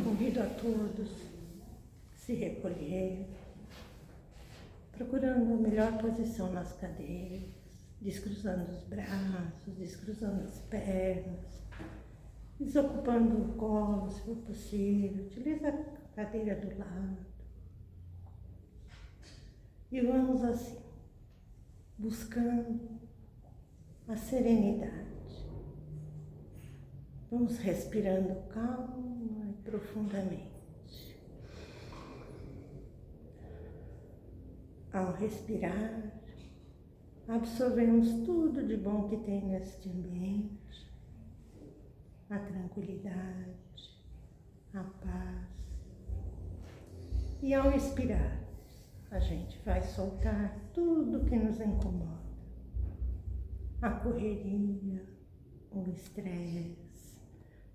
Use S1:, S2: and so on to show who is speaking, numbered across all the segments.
S1: Convido a todos a se recolher, procurando a melhor posição nas cadeiras, descruzando os braços, descruzando as pernas, desocupando o colo, se for possível. Utiliza a cadeira do lado. E vamos assim, buscando a serenidade. Vamos respirando calma e profundamente. Ao respirar, absorvemos tudo de bom que tem neste ambiente, a tranquilidade, a paz. E ao expirar, a gente vai soltar tudo que nos incomoda, a correria, o estresse,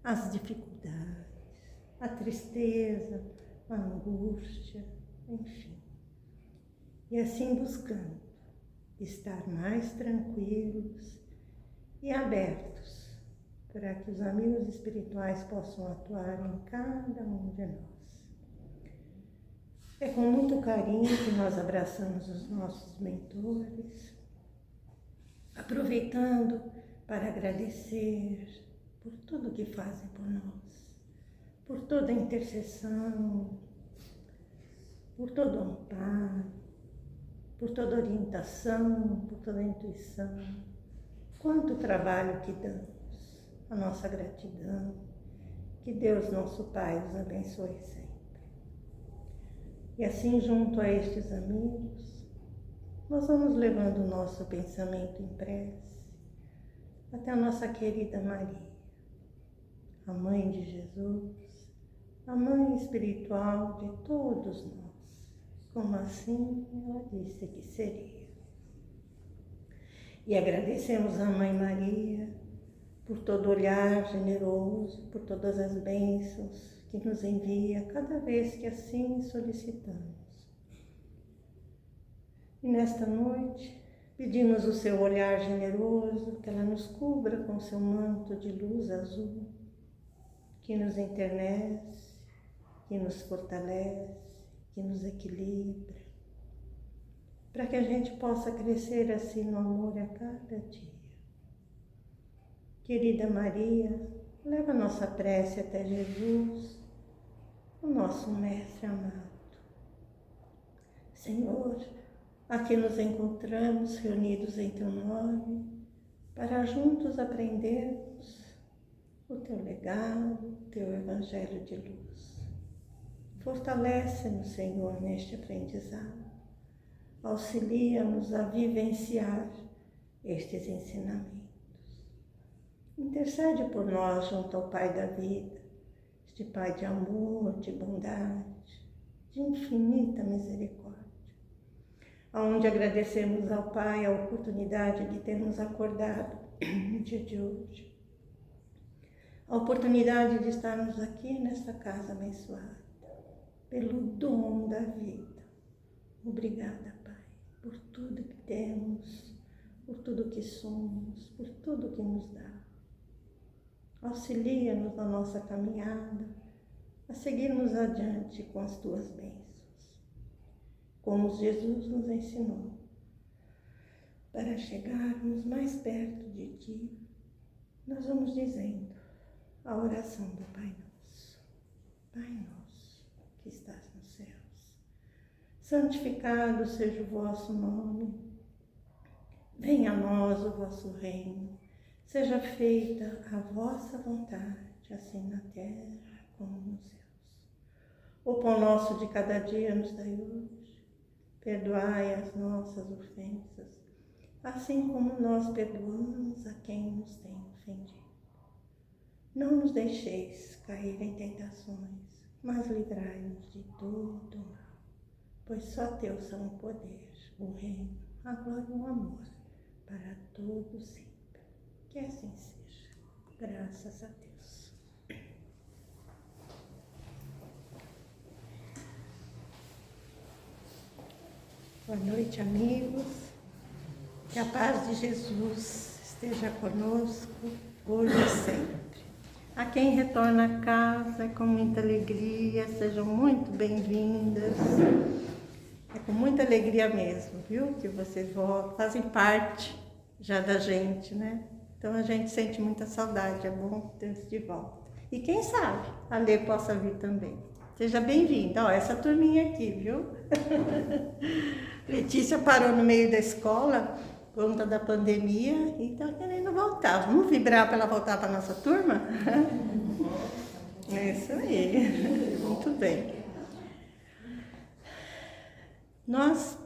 S1: as dificuldades, a tristeza, a angústia, enfim. E assim buscando estar mais tranquilos e abertos para que os amigos espirituais possam atuar em cada um de nós. É com muito carinho que nós abraçamos os nossos mentores, aproveitando para agradecer por tudo que fazem por nós, por toda a intercessão, por todo o amparo, por toda a orientação, por toda a intuição. Quanto trabalho que damos, a nossa gratidão. Que Deus, nosso Pai, os abençoe sempre. E assim, junto a estes amigos, nós vamos levando o nosso pensamento em prece até a nossa querida Maria, a Mãe de Jesus, a Mãe espiritual de todos nós, como assim ela disse que seria. E agradecemos a Mãe Maria por todo olhar generoso, por todas as bênçãos que nos envia cada vez que assim solicitamos. E nesta noite, pedimos o seu olhar generoso, que ela nos cubra com seu manto de luz azul, que nos enternece, que nos fortalece, que nos equilibra, para que a gente possa crescer assim no amor a cada dia. Querida Maria, leva nossa prece até Jesus, o nosso Mestre amado. Senhor, aqui nos encontramos reunidos em Teu nome, para juntos aprendermos o Teu legado, o Teu Evangelho de luz. Fortalece-nos, Senhor, neste aprendizado. Auxilia-nos a vivenciar estes ensinamentos. Intercede por nós junto ao Pai da vida, este Pai de amor, de bondade, de infinita misericórdia, onde agradecemos ao Pai a oportunidade de termos acordado no dia de hoje, a oportunidade de estarmos aqui nesta casa abençoada, pelo dom da vida. Obrigada, Pai, por tudo que temos, por tudo que somos, por tudo que nos dá. Auxilia-nos na nossa caminhada, a seguirmos adiante com as Tuas bênçãos, como Jesus nos ensinou, para chegarmos mais perto de Ti. Nós vamos dizendo a oração do Pai Nosso. Pai Nosso, que estás nos céus, santificado seja o vosso nome. Venha a nós o vosso reino. Seja feita a vossa vontade, assim na terra como nos céus. O pão nosso de cada dia nos dai hoje. Perdoai as nossas ofensas, assim como nós perdoamos a quem nos tem ofendido. Não nos deixeis cair em tentações, mas livrai-nos de todo o mal. Pois só Teu são o poder, o reino, a glória e o amor, para todos sempre. Que assim seja. Graças a Deus. Boa noite, amigos. Que a paz de Jesus esteja conosco, hoje e sempre. A quem retorna a casa, é com muita alegria, sejam muito bem-vindas. É com muita alegria mesmo, viu? Que vocês fazem parte já da gente, né? Então a gente sente muita saudade, é bom ter de volta. E quem sabe a Lê possa vir também. Seja bem-vinda. Ó, essa turminha aqui, viu? Letícia parou no meio da escola, por conta da pandemia, e tá querendo voltar. Vamos vibrar para ela voltar para a nossa turma? É isso aí. Muito bem. Nós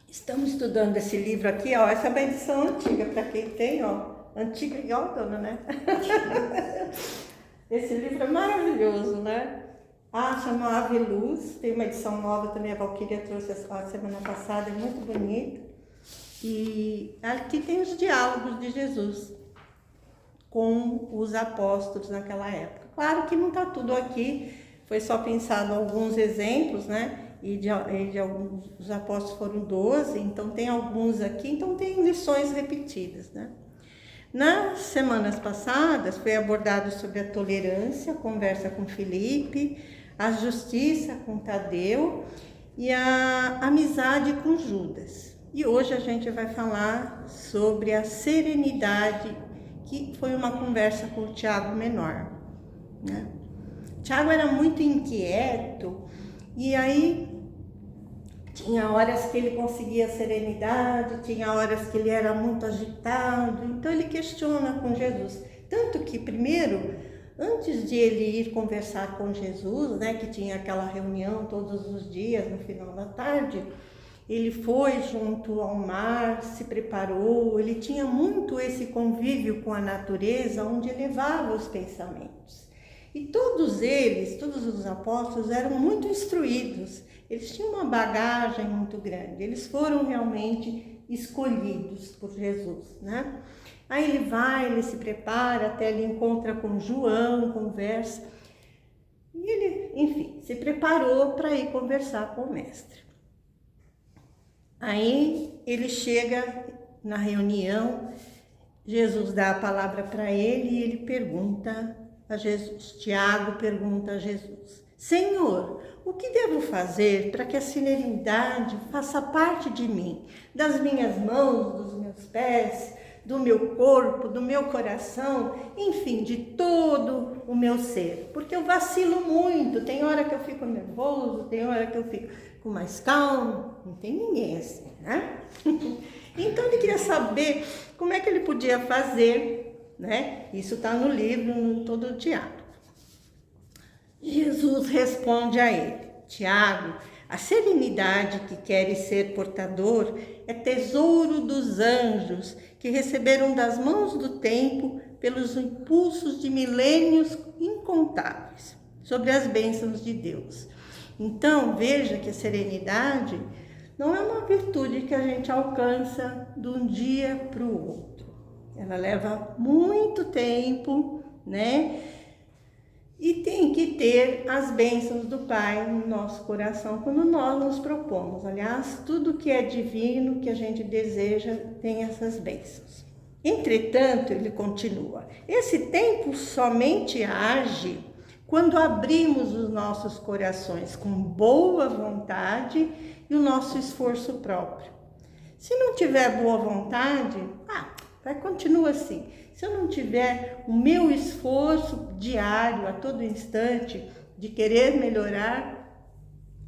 S1: estamos estudando esse livro aqui, ó. Essa é uma edição antiga, para quem tem, ó. Antiga igual a dona, né? Esse livro é maravilhoso, né? Chama Ave Luz, tem uma edição nova também, a Valquíria trouxe a semana passada, é muito bonita. E aqui tem os diálogos de Jesus com os apóstolos naquela época. Claro que não está tudo aqui, foi só pensado alguns exemplos, né? E de alguns, os apóstolos foram 12, então tem alguns aqui, então tem lições repetidas, né? Nas semanas passadas foi abordado sobre a tolerância, a conversa com Felipe, a justiça com Tadeu e a amizade com Judas. E hoje a gente vai falar sobre a serenidade, que foi uma conversa com o Tiago menor, né? Tiago era muito inquieto e aí tinha horas que ele conseguia serenidade, tinha horas que ele era muito agitado, então ele questiona com Jesus. Tanto que primeiro, antes de ele ir conversar com Jesus, né, que tinha aquela reunião todos os dias no final da tarde, ele foi junto ao mar, se preparou, ele tinha muito esse convívio com a natureza, onde elevava os pensamentos. E todos eles, todos os apóstolos, eram muito instruídos, eles tinham uma bagagem muito grande, eles foram realmente escolhidos por Jesus, né? Aí ele vai, ele se prepara, até ele encontra com João, conversa, e ele, enfim, se preparou para ir conversar com o mestre. Aí ele chega na reunião, Jesus dá a palavra para ele e ele pergunta a Jesus, Tiago pergunta a Jesus: Senhor, o que devo fazer para que a serenidade faça parte de mim, das minhas mãos, dos meus pés, do meu corpo, do meu coração, enfim, de todo o meu ser? Porque eu vacilo muito, tem hora que eu fico nervoso, tem hora que eu fico com mais calmo, não tem ninguém assim, né? Então ele queria saber como é que ele podia fazer, né? Isso está no livro, no todo o diálogo. Jesus responde a ele: Tiago, a serenidade que queres ser portador é tesouro dos anjos que receberam das mãos do tempo pelos impulsos de milênios incontáveis sobre as bênçãos de Deus. Então veja que a serenidade não é uma virtude que a gente alcança de um dia para o outro. Ela leva muito tempo, né? E tem que ter as bênçãos do Pai no nosso coração quando nós nos propomos. Aliás, tudo que é divino, que a gente deseja, tem essas bênçãos. Entretanto, ele continua, esse tempo somente age quando abrimos os nossos corações com boa vontade e o nosso esforço próprio. Se não tiver boa vontade, vai continuar assim. Se eu não tiver o meu esforço diário, a todo instante, de querer melhorar,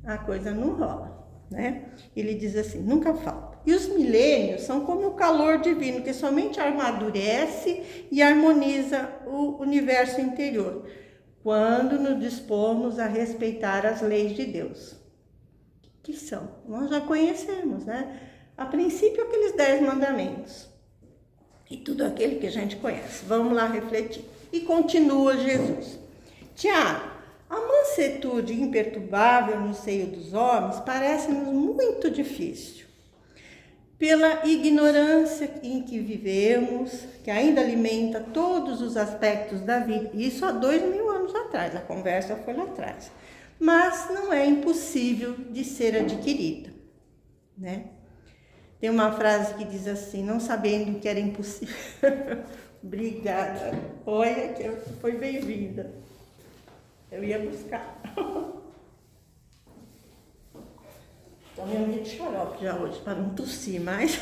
S1: a coisa não rola, né? Ele diz assim, nunca falta. E os milênios são como o calor divino, que somente amadurece e harmoniza o universo interior, quando nos dispomos a respeitar as leis de Deus. Que são? Nós já conhecemos, né? A princípio, aqueles 10 mandamentos. E tudo aquele que a gente conhece. Vamos lá refletir. E continua Jesus. Tiago, a mansuetude imperturbável no seio dos homens parece-nos muito difícil. Pela ignorância em que vivemos, que ainda alimenta todos os aspectos da vida. Isso há 2000 anos atrás, a conversa foi lá atrás. Mas não é impossível de ser adquirida, né? Tem uma frase que diz assim, não sabendo que era impossível, Obrigada. Olha, que foi bem-vinda. Eu ia buscar. Tomei um de xarope já hoje, para não tossir mais.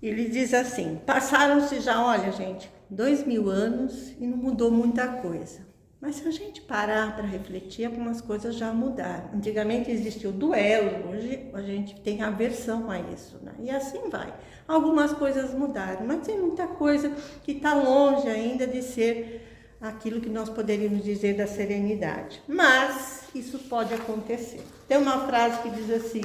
S1: Ele diz assim, passaram-se já, olha gente, 2000 anos e não mudou muita coisa. Mas se a gente parar para refletir, algumas coisas já mudaram. Antigamente existia o duelo, hoje a gente tem aversão a isso, né? E assim vai. Algumas coisas mudaram, mas tem muita coisa que está longe ainda de ser aquilo que nós poderíamos dizer da serenidade. Mas isso pode acontecer. Tem uma frase que diz assim,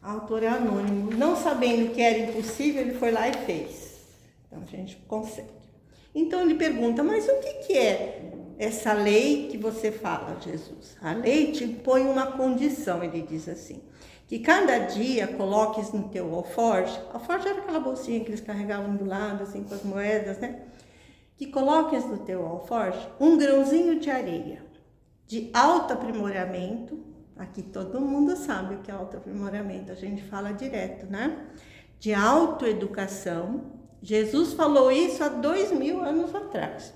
S1: autor é anônimo, não sabendo que era impossível, ele foi lá e fez. Então a gente consegue. Então ele pergunta, mas o que é essa lei que você fala, Jesus? A lei te impõe uma condição, ele diz assim, que cada dia coloques no teu alforje, alforje era aquela bolsinha que eles carregavam do lado, assim, com as moedas, né? Que coloques no teu alforje um grãozinho de areia, de alto aprimoramento, aqui todo mundo sabe o que é alto aprimoramento, a gente fala direto, né? De autoeducação. Jesus falou isso há 2000 anos atrás.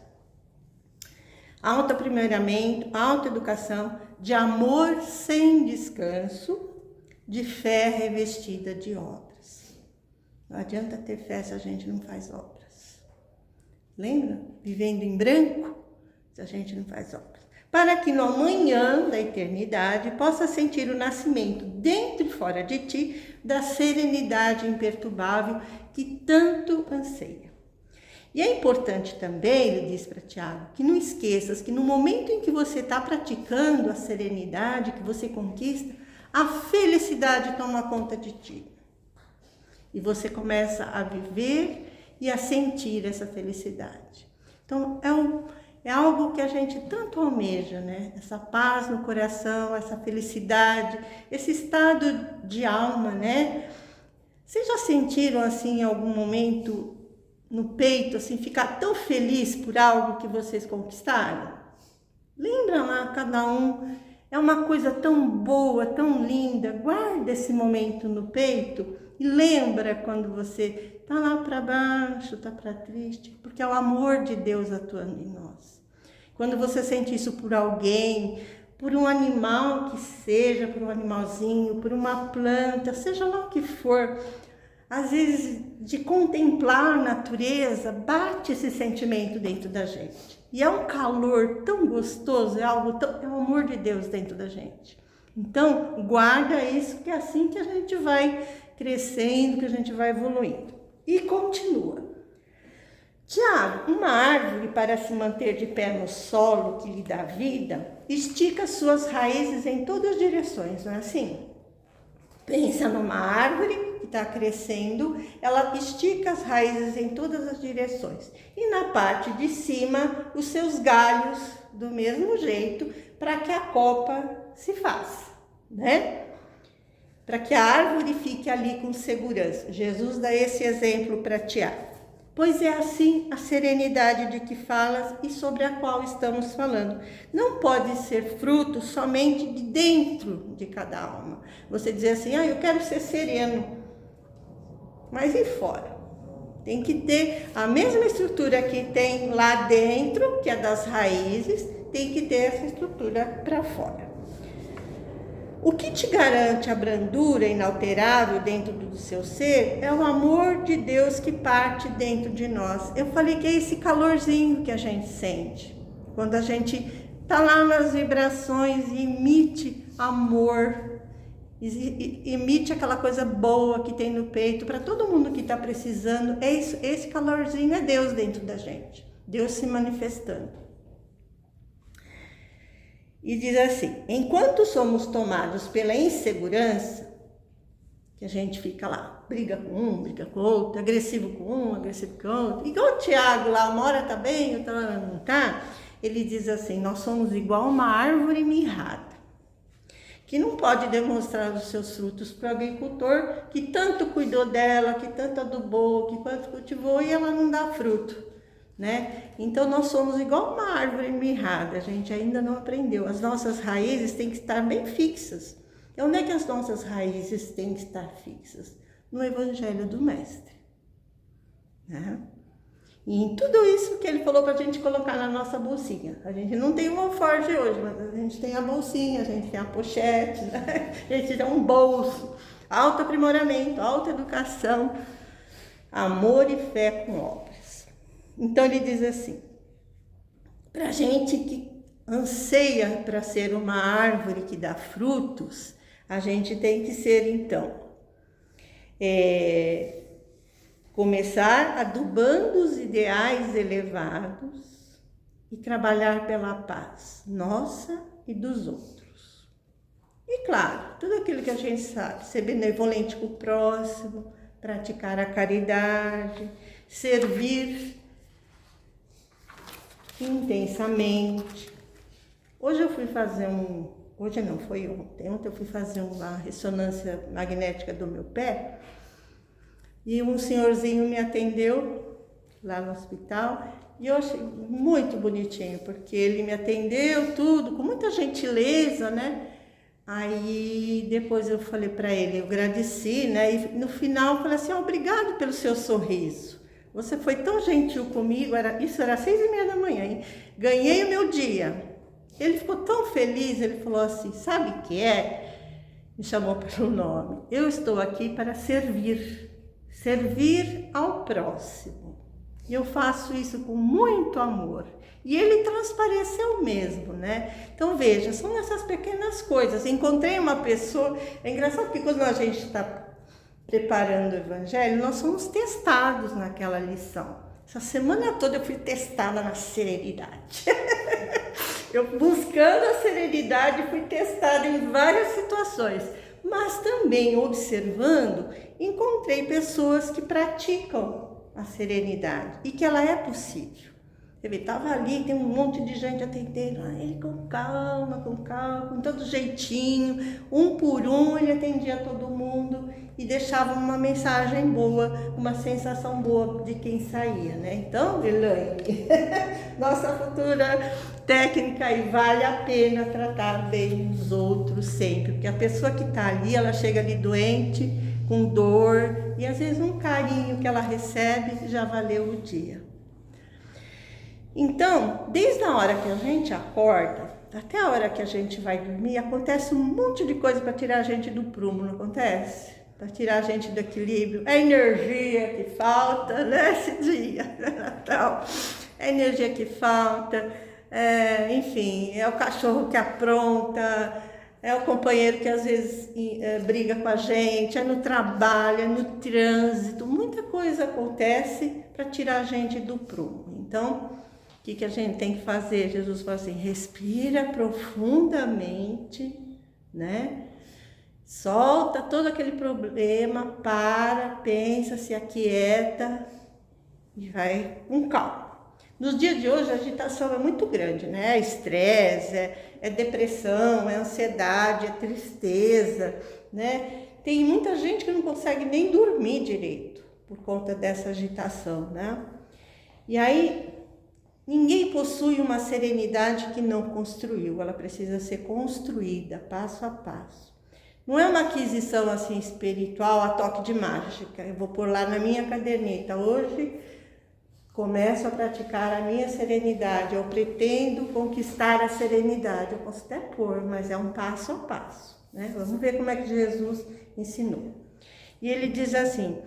S1: Alto aprimoramento, autoeducação, de amor sem descanso, de fé revestida de obras. Não adianta ter fé se a gente não faz obras. Lembra? Vivendo em branco, se a gente não faz obras. Para que no amanhã da eternidade possa sentir o nascimento dentro e fora de ti da serenidade imperturbável que tanto anseia. E é importante também, ele diz para Tiago, que não esqueças que no momento em que você está praticando a serenidade que você conquista, a felicidade toma conta de ti. E você começa a viver e a sentir essa felicidade. Então, é algo que a gente tanto almeja, né? Essa paz no coração, essa felicidade, esse estado de alma, né? Vocês já sentiram, assim, em algum momento no peito, assim, ficar tão feliz por algo que vocês conquistaram? Lembra lá, cada um, é uma coisa tão boa, tão linda, guarda esse momento no peito e lembra quando você tá lá para baixo, tá para triste, porque é o amor de Deus atuando em nós. Quando você sente isso por alguém, por um animal que seja, por um animalzinho, por uma planta, seja lá o que for, às vezes de contemplar a natureza, bate esse sentimento dentro da gente. E é um calor tão gostoso, é o amor de Deus dentro da gente. Então, guarda isso, que é assim que a gente vai crescendo, que a gente vai evoluindo. E continua. Tiago, uma árvore para se manter de pé no solo que lhe dá vida, estica suas raízes em todas as direções, não é assim? Pensa numa árvore que está crescendo, ela estica as raízes em todas as direções. E na parte de cima, os seus galhos do mesmo jeito, para que a copa se faça, né? Para que a árvore fique ali com segurança. Jesus dá esse exemplo para Tiago. Pois é assim a serenidade de que falas e sobre a qual estamos falando. Não pode ser fruto somente de dentro de cada alma. Você dizer assim, eu quero ser sereno, mas e fora? Tem que ter a mesma estrutura que tem lá dentro, que é das raízes, tem que ter essa estrutura para fora. O que te garante a brandura inalterável dentro do seu ser é o amor de Deus que parte dentro de nós. Eu falei que é esse calorzinho que a gente sente. Quando a gente está lá nas vibrações e emite amor, emite aquela coisa boa que tem no peito para todo mundo que está precisando. É isso, esse calorzinho é Deus dentro da gente. Deus se manifestando. E diz assim, enquanto somos tomados pela insegurança, que a gente fica lá, briga com um, briga com outro, agressivo com um, agressivo com outro, igual o Tiago lá, uma hora tá bem, outra hora não tá, ele diz assim, nós somos igual uma árvore mirrada, que não pode demonstrar os seus frutos para o agricultor, que tanto cuidou dela, que tanto adubou, que tanto cultivou, e ela não dá fruto. Né? Então nós somos igual uma árvore mirrada, a gente ainda não aprendeu. As nossas raízes têm que estar bem fixas. Onde é que as nossas raízes têm que estar fixas? No Evangelho do Mestre. né? E em tudo isso que ele falou para a gente colocar na nossa bolsinha. A gente não tem um alforje hoje, mas a gente tem a bolsinha, a gente tem a pochete, né? A gente tem um bolso. Autoaprimoramento, autoeducação, amor e fé com obras. Então ele diz assim, para a gente que anseia para ser uma árvore que dá frutos, a gente tem que ser então, começar adubando os ideais elevados e trabalhar pela paz nossa e dos outros. E claro, tudo aquilo que a gente sabe, ser benevolente com o próximo, praticar a caridade, servir intensamente. Hoje eu fui fazer hoje não, foi ontem eu fui fazer uma ressonância magnética do meu pé e um senhorzinho me atendeu lá no hospital e eu achei muito bonitinho, porque ele me atendeu tudo, com muita gentileza, né? Aí depois eu falei para ele, eu agradeci, né? E no final eu falei assim, obrigado pelo seu sorriso. Você foi tão gentil comigo, isso era 6:30 da manhã, hein? Ganhei o meu dia. Ele ficou tão feliz, ele falou assim, sabe o que é? Me chamou pelo nome. Eu estou aqui para servir ao próximo. E eu faço isso com muito amor. E ele transpareceu mesmo, né? Então veja, são essas pequenas coisas. Encontrei uma pessoa, é engraçado que quando a gente está preparando o evangelho, nós somos testados naquela lição. Essa semana toda eu fui testada na serenidade. Eu buscando a serenidade fui testada em várias situações, mas também observando, encontrei pessoas que praticam a serenidade e que ela é possível. Você vê, estava ali, tem um monte de gente atendendo, ele com calma, com todo jeitinho, um por um ele atendia todo mundo e deixava uma mensagem boa, uma sensação boa de quem saía, né? Então, Elaine, nossa futura técnica, e vale a pena tratar bem os outros sempre, porque a pessoa que está ali, ela chega ali doente, com dor, e às vezes um carinho que ela recebe já valeu o dia. Então, desde a hora que a gente acorda, até a hora que a gente vai dormir, acontece um monte de coisa para tirar a gente do prumo, não acontece? Para tirar a gente do equilíbrio. É a energia que falta, né, esse dia, Natal. É a energia que falta, enfim, é o cachorro que apronta, é o companheiro que às vezes briga com a gente, é no trabalho, é no trânsito, muita coisa acontece para tirar a gente do prumo. Então, o que a gente tem que fazer? Jesus fala assim, respira profundamente, né? Solta todo aquele problema, pensa, se aquieta e vai com calma. Nos dias de hoje a agitação é muito grande, né? É estresse, é depressão, é ansiedade, é tristeza, né? Tem muita gente que não consegue nem dormir direito por conta dessa agitação, né? E aí, ninguém possui uma serenidade que não construiu, ela precisa ser construída passo a passo. Não é uma aquisição assim espiritual a toque de mágica, eu vou pôr lá na minha caderneta, hoje começo a praticar a minha serenidade, eu pretendo conquistar a serenidade, eu posso até pôr, mas é um passo a passo, né? Vamos ver como é que Jesus ensinou. E ele diz assim,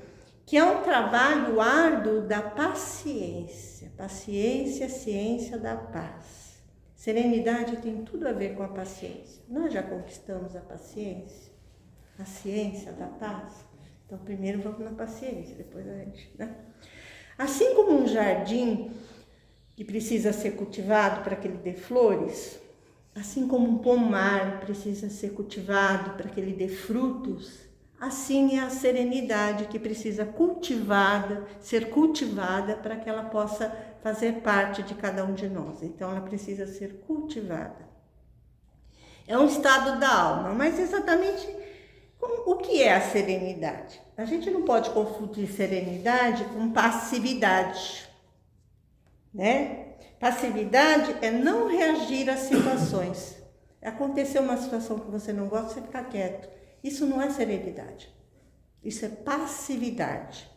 S1: que é um trabalho árduo da paciência. Paciência, ciência da paz. Serenidade tem tudo a ver com a paciência. Nós já conquistamos a paciência, a ciência da paz. Então, primeiro vamos na paciência, depois a gente, né? Assim como um jardim que precisa ser cultivado para que ele dê flores, assim como um pomar precisa ser cultivado para que ele dê frutos, assim é a serenidade que precisa ser cultivada para que ela possa fazer parte de cada um de nós. Então, ela precisa ser cultivada. É um estado da alma, mas exatamente o que é a serenidade? A gente não pode confundir serenidade com passividade, né? Passividade é não reagir às situações. Aconteceu uma situação que você não gosta, você fica quieto. Isso não é serenidade, isso é passividade.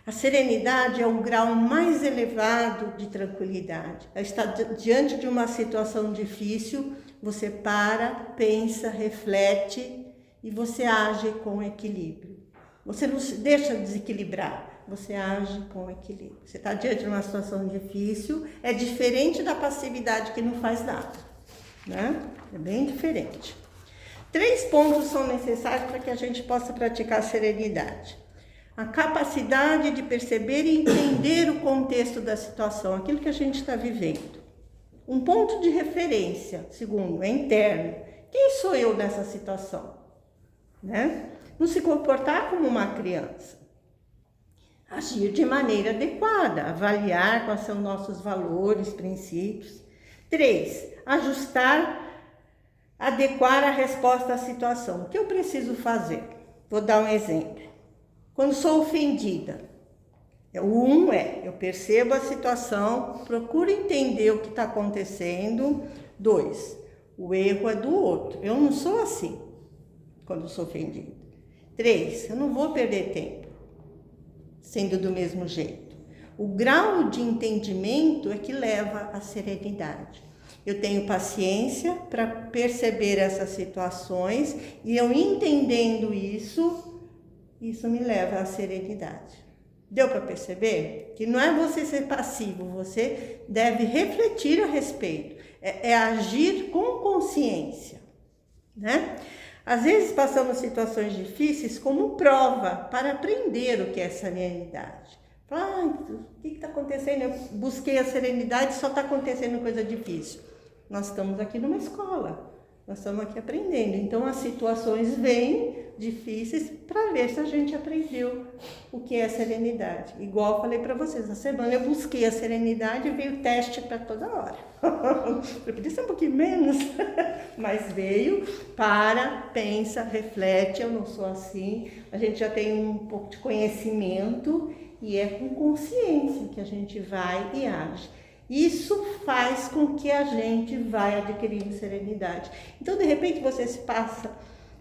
S1: A serenidade é o grau mais elevado de tranquilidade. Está diante de uma situação difícil, você para, pensa, reflete e você age com equilíbrio. Você não se deixa desequilibrar, você age com equilíbrio. Você está diante de uma situação difícil, é diferente da passividade que não faz nada, né? É bem diferente. 3 pontos são necessários para que a gente possa praticar a serenidade. A capacidade de perceber e entender o contexto da situação, aquilo que a gente está vivendo. Um ponto de referência, segundo, é interno. Quem sou eu nessa situação? Né? Não se comportar como uma criança. Agir de maneira adequada, avaliar quais são nossos valores, princípios. 3, ajustar, adequar a resposta à situação. O que eu preciso fazer? Vou dar um exemplo. Quando sou ofendida, o 1 é, eu percebo a situação, procuro entender o que está acontecendo. 2, o erro é do outro. Eu não sou assim quando sou ofendida. 3, eu não vou perder tempo sendo do mesmo jeito. O grau de entendimento é que leva à serenidade. Eu tenho paciência para perceber essas situações e eu entendendo isso me leva à serenidade. Deu para perceber? Que não é você ser passivo, você deve refletir a respeito. É agir com consciência, né? Às vezes passamos situações difíceis como prova para aprender o que é serenidade. O que está acontecendo? Eu busquei a serenidade e só está acontecendo coisa difícil. Nós estamos aqui numa escola, nós estamos aqui aprendendo. Então as situações vêm difíceis para ver se a gente aprendeu o que é serenidade. Igual eu falei para vocês, na semana eu busquei a serenidade e veio teste para toda hora. Eu podia ser um pouquinho menos, mas veio, pensa, reflete, eu não sou assim. A gente já tem um pouco de conhecimento e é com consciência que a gente vai e age. Isso faz com que a gente vai adquirindo serenidade. Então, de repente, você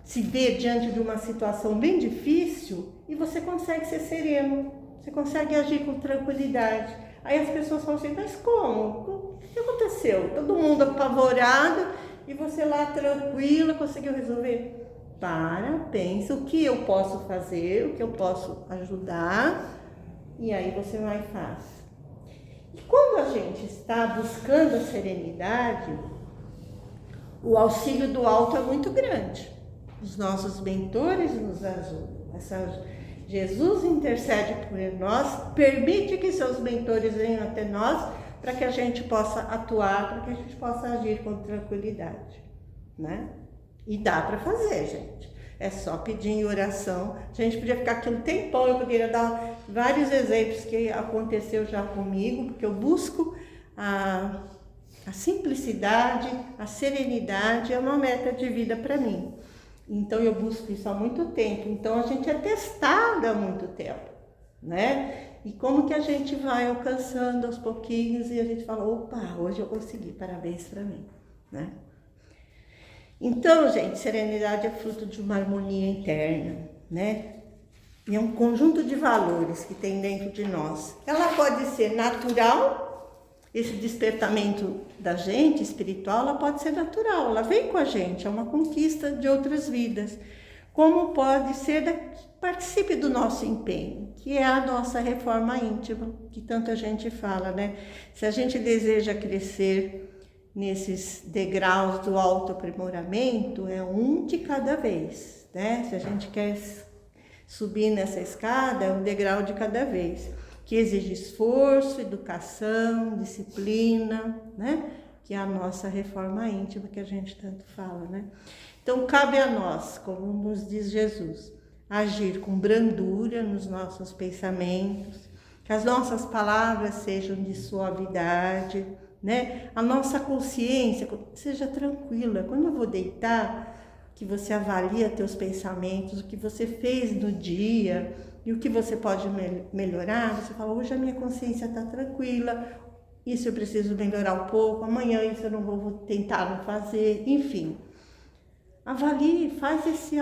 S1: se vê diante de uma situação bem difícil e você consegue ser sereno, você consegue agir com tranquilidade. Aí as pessoas falam assim, mas como? O que aconteceu? Todo mundo apavorado e você lá tranquila conseguiu resolver? Pensa o que eu posso fazer, o que eu posso ajudar e aí você vai e faz. E quando a gente está buscando a serenidade, o auxílio do alto é muito grande. Os nossos mentores nos ajudam. Jesus intercede por nós, permite que seus mentores venham até nós para que a gente possa atuar, para que a gente possa agir com tranquilidade, né? E dá para fazer, gente. É só pedir em oração. A gente podia ficar aqui um tempão, eu poderia dar vários exemplos que aconteceu já comigo, porque eu busco a simplicidade, a serenidade, é uma meta de vida para mim. Então eu busco isso há muito tempo. Então a gente é testada há muito tempo, né? E como que a gente vai alcançando aos pouquinhos e a gente fala, opa, hoje eu consegui, parabéns para mim, né? Então, gente, serenidade é fruto de uma harmonia interna, né? E é um conjunto de valores que tem dentro de nós. Ela pode ser natural, esse despertamento da gente espiritual, ela pode ser natural, ela vem com a gente, é uma conquista de outras vidas. Como pode ser, participe do nosso empenho, que é a nossa reforma íntima, que tanta gente fala, né? Se a gente deseja crescer nesses degraus do autoaprimoramento, é um de cada vez, né? Se a gente quer subir nessa escada, é um degrau de cada vez, que exige esforço, educação, disciplina, né? Que é a nossa reforma íntima que a gente tanto fala, né? Então, cabe a nós, como nos diz Jesus, agir com brandura nos nossos pensamentos, que as nossas palavras sejam de suavidade, né? A nossa consciência seja tranquila. Quando eu vou deitar, que você avalia teus pensamentos, o que você fez no dia e o que você pode melhorar, você fala, hoje a minha consciência está tranquila, isso eu preciso melhorar um pouco, amanhã isso eu não vou tentar não fazer, enfim. Avalie, faz esse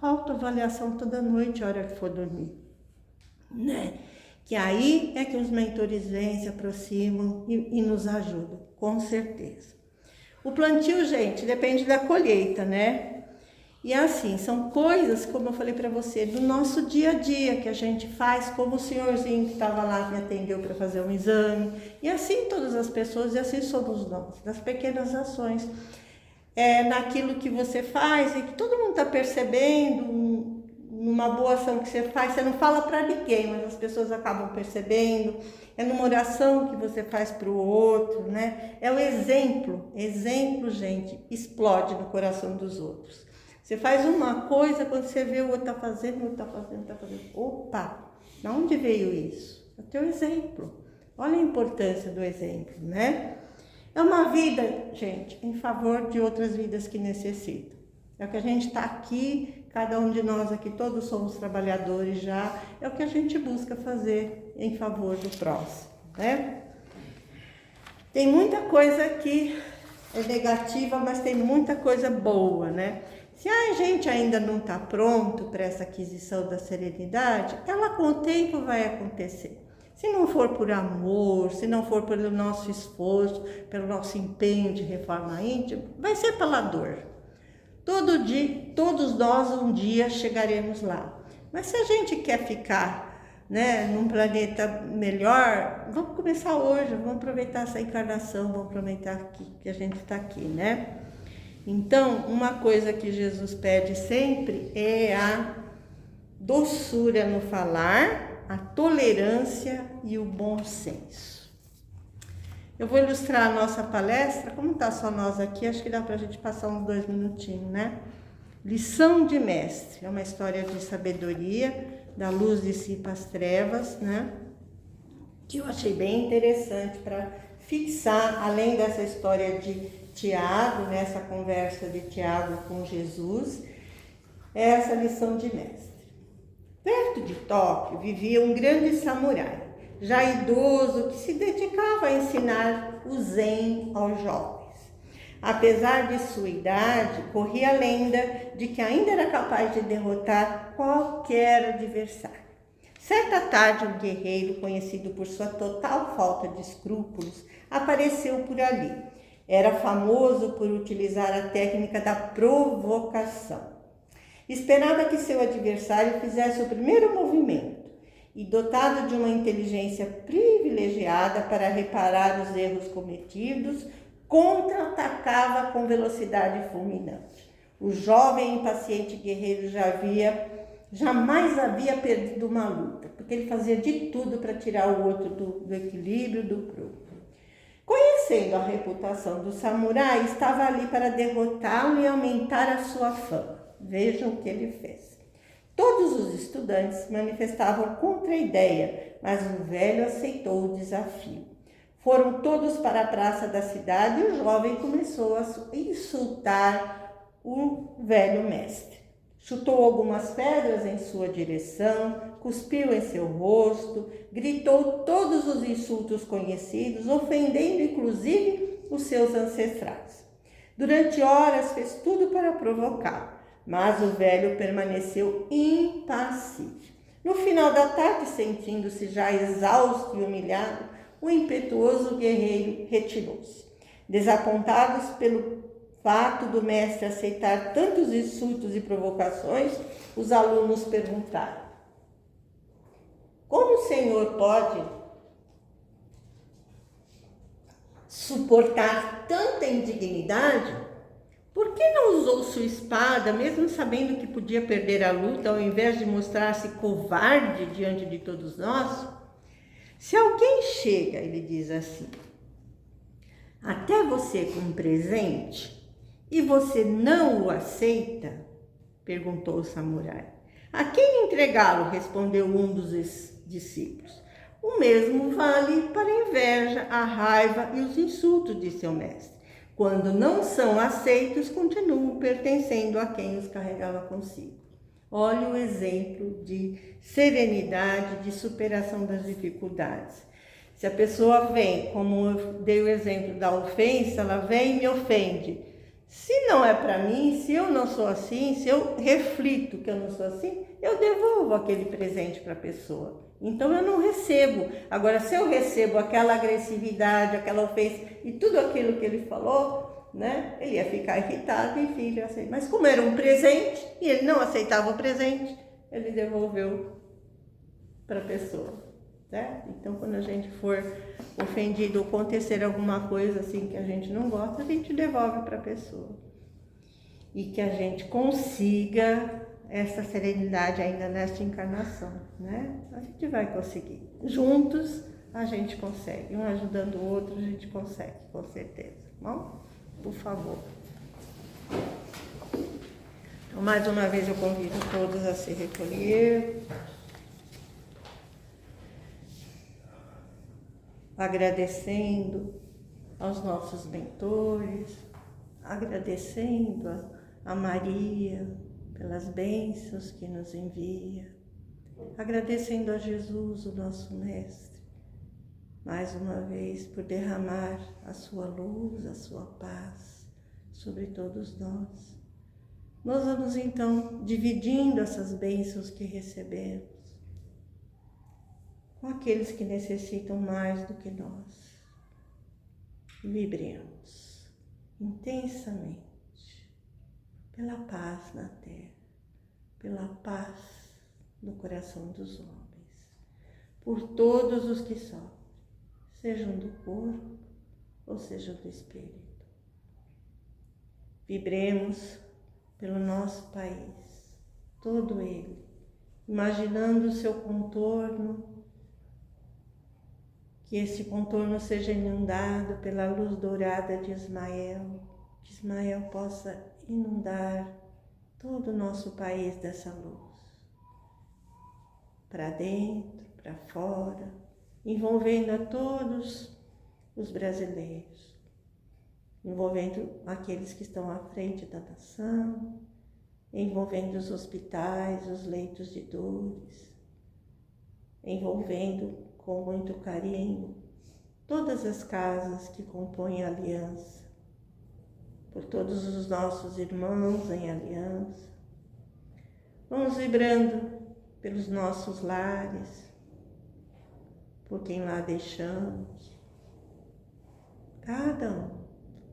S1: autoavaliação toda noite, a hora que for dormir, né? Que aí é que os mentores vêm, se aproximam e nos ajudam, com certeza. O plantio, gente, depende da colheita, né? E assim, são coisas, como eu falei para você, do nosso dia a dia que a gente faz, como o senhorzinho que estava lá me atendeu para fazer um exame, e assim todas as pessoas, e assim somos nós, das pequenas ações, naquilo que você faz e que todo mundo está percebendo, numa boa ação que você faz, você não fala para ninguém, mas as pessoas acabam percebendo, é numa oração que você faz para o outro, né? É o exemplo, gente, explode no coração dos outros. Você faz uma coisa, quando você vê o outro tá fazendo, o outro tá fazendo. Opa, de onde veio isso? É o teu exemplo. Olha a importância do exemplo, né? É uma vida, gente, em favor de outras vidas que necessitam. É o que a gente está aqui, cada um de nós aqui, todos somos trabalhadores já, é o que a gente busca fazer em favor do próximo, né? Tem muita coisa que é negativa, mas tem muita coisa boa, né? Se a gente ainda não está pronto para essa aquisição da serenidade, ela com o tempo vai acontecer. Se não for por amor, se não for pelo nosso esforço, pelo nosso empenho de reforma íntima, vai ser pela dor. Todo dia, todos nós um dia chegaremos lá. Mas se a gente quer ficar, né, num planeta melhor, vamos começar hoje, vamos aproveitar essa encarnação, vamos aproveitar que a gente está aqui, né? Então, uma coisa que Jesus pede sempre é a doçura no falar, a tolerância e o bom senso. Eu vou ilustrar a nossa palestra, como está só nós aqui, acho que dá para a gente passar uns 2 minutinhos, né? Lição de Mestre, é uma história de sabedoria, da luz dissipa as trevas, né? Que eu achei bem interessante para fixar, além dessa história de Tiago, nessa conversa de Tiago com Jesus, essa lição de mestre. Perto de Tóquio vivia um grande samurai, já idoso, que se dedicava a ensinar o Zen aos jovens. Apesar de sua idade, corria a lenda de que ainda era capaz de derrotar qualquer adversário. Certa tarde, um guerreiro, conhecido por sua total falta de escrúpulos, apareceu por ali. Era famoso por utilizar a técnica da provocação. Esperava que seu adversário fizesse o primeiro movimento e, dotado de uma inteligência privilegiada para reparar os erros cometidos, contra-atacava com velocidade fulminante. O jovem e impaciente guerreiro jamais havia perdido uma luta, porque ele fazia de tudo para tirar o outro do equilíbrio, do prumo. Conhecendo a reputação do samurai, estava ali para derrotá-lo e aumentar a sua fama. Vejam o que ele fez. Todos os estudantes manifestavam contra a ideia, mas o velho aceitou o desafio. Foram todos para a praça da cidade e o jovem começou a insultar o velho mestre. Chutou algumas pedras em sua direção, cuspiu em seu rosto, gritou todos os insultos conhecidos, ofendendo inclusive os seus ancestrais. Durante horas fez tudo para provocá-lo, mas o velho permaneceu impassível. No final da tarde, sentindo-se já exausto e humilhado, o impetuoso guerreiro retirou-se. Desapontados pelo fato do mestre aceitar tantos insultos e provocações, os alunos perguntaram: como o senhor pode suportar tanta indignidade? Por que não usou sua espada, mesmo sabendo que podia perder a luta, ao invés de mostrar-se covarde diante de todos nós? Se alguém chega, ele diz assim, até você com um presente, e você não o aceita? Perguntou o samurai. A quem entregá-lo? Respondeu um dos discípulos. O mesmo vale para a inveja, a raiva e os insultos de seu mestre. Quando não são aceitos, continuam pertencendo a quem os carregava consigo. Olha o exemplo de serenidade, de superação das dificuldades. Se a pessoa vem, como eu dei o exemplo da ofensa, ela vem e me ofende. Se não é para mim, se eu não sou assim, se eu reflito que eu não sou assim, eu devolvo aquele presente para a pessoa. Então eu não recebo. Agora, se eu recebo aquela agressividade, aquela ofensa e tudo aquilo que ele falou, né? Ele ia ficar irritado e filho, assim. Mas como era um presente e ele não aceitava o presente, ele devolveu para a pessoa, certo? Então, quando a gente for ofendido ou acontecer alguma coisa assim que a gente não gosta, a gente devolve para a pessoa. E que a gente consiga essa serenidade ainda nesta encarnação, né? A gente vai conseguir. Juntos a gente consegue. Um ajudando o outro a gente consegue, com certeza. Bom, por favor. Então, mais uma vez eu convido todos a se recolher. Agradecendo aos nossos mentores, agradecendo a Maria pelas bênçãos que nos envia, agradecendo a Jesus, o nosso Mestre, mais uma vez por derramar a sua luz, a sua paz sobre todos nós. Nós vamos então dividindo essas bênçãos que recebemos com aqueles que necessitam mais do que nós. Vibremos intensamente pela paz na terra, pela paz no coração dos homens, por todos os que sofrem, sejam do corpo ou sejam do espírito. Vibremos pelo nosso país, todo ele, imaginando o seu contorno, que esse contorno seja inundado pela luz dourada de Ismael, que Ismael possa inundar todo o nosso país dessa luz, para dentro, para fora, envolvendo a todos os brasileiros, envolvendo aqueles que estão à frente da nação, envolvendo os hospitais, os leitos de dores, envolvendo com muito carinho todas as casas que compõem a aliança, por todos os nossos irmãos em aliança. Vamos vibrando pelos nossos lares, por quem lá deixamos, cada um,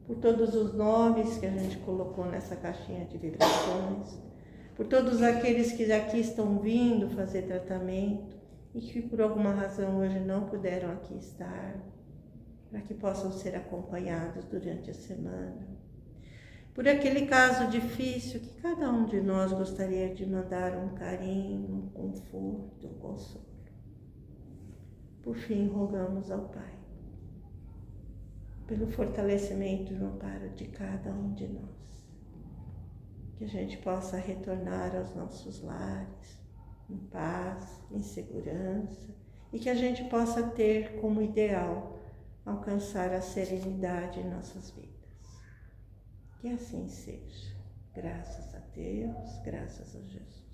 S1: por todos os nomes que a gente colocou nessa caixinha de vibrações, por todos aqueles que aqui estão vindo fazer tratamento e que por alguma razão hoje não puderam aqui estar, para que possam ser acompanhados durante a semana. Por aquele caso difícil que cada um de nós gostaria de mandar um carinho, um conforto, um consolo. Por fim, rogamos ao Pai pelo fortalecimento e no amparo de cada um de nós, que a gente possa retornar aos nossos lares em paz, em segurança, e que a gente possa ter como ideal alcançar a serenidade em nossas vidas. Que assim seja. Graças a Deus, graças a Jesus.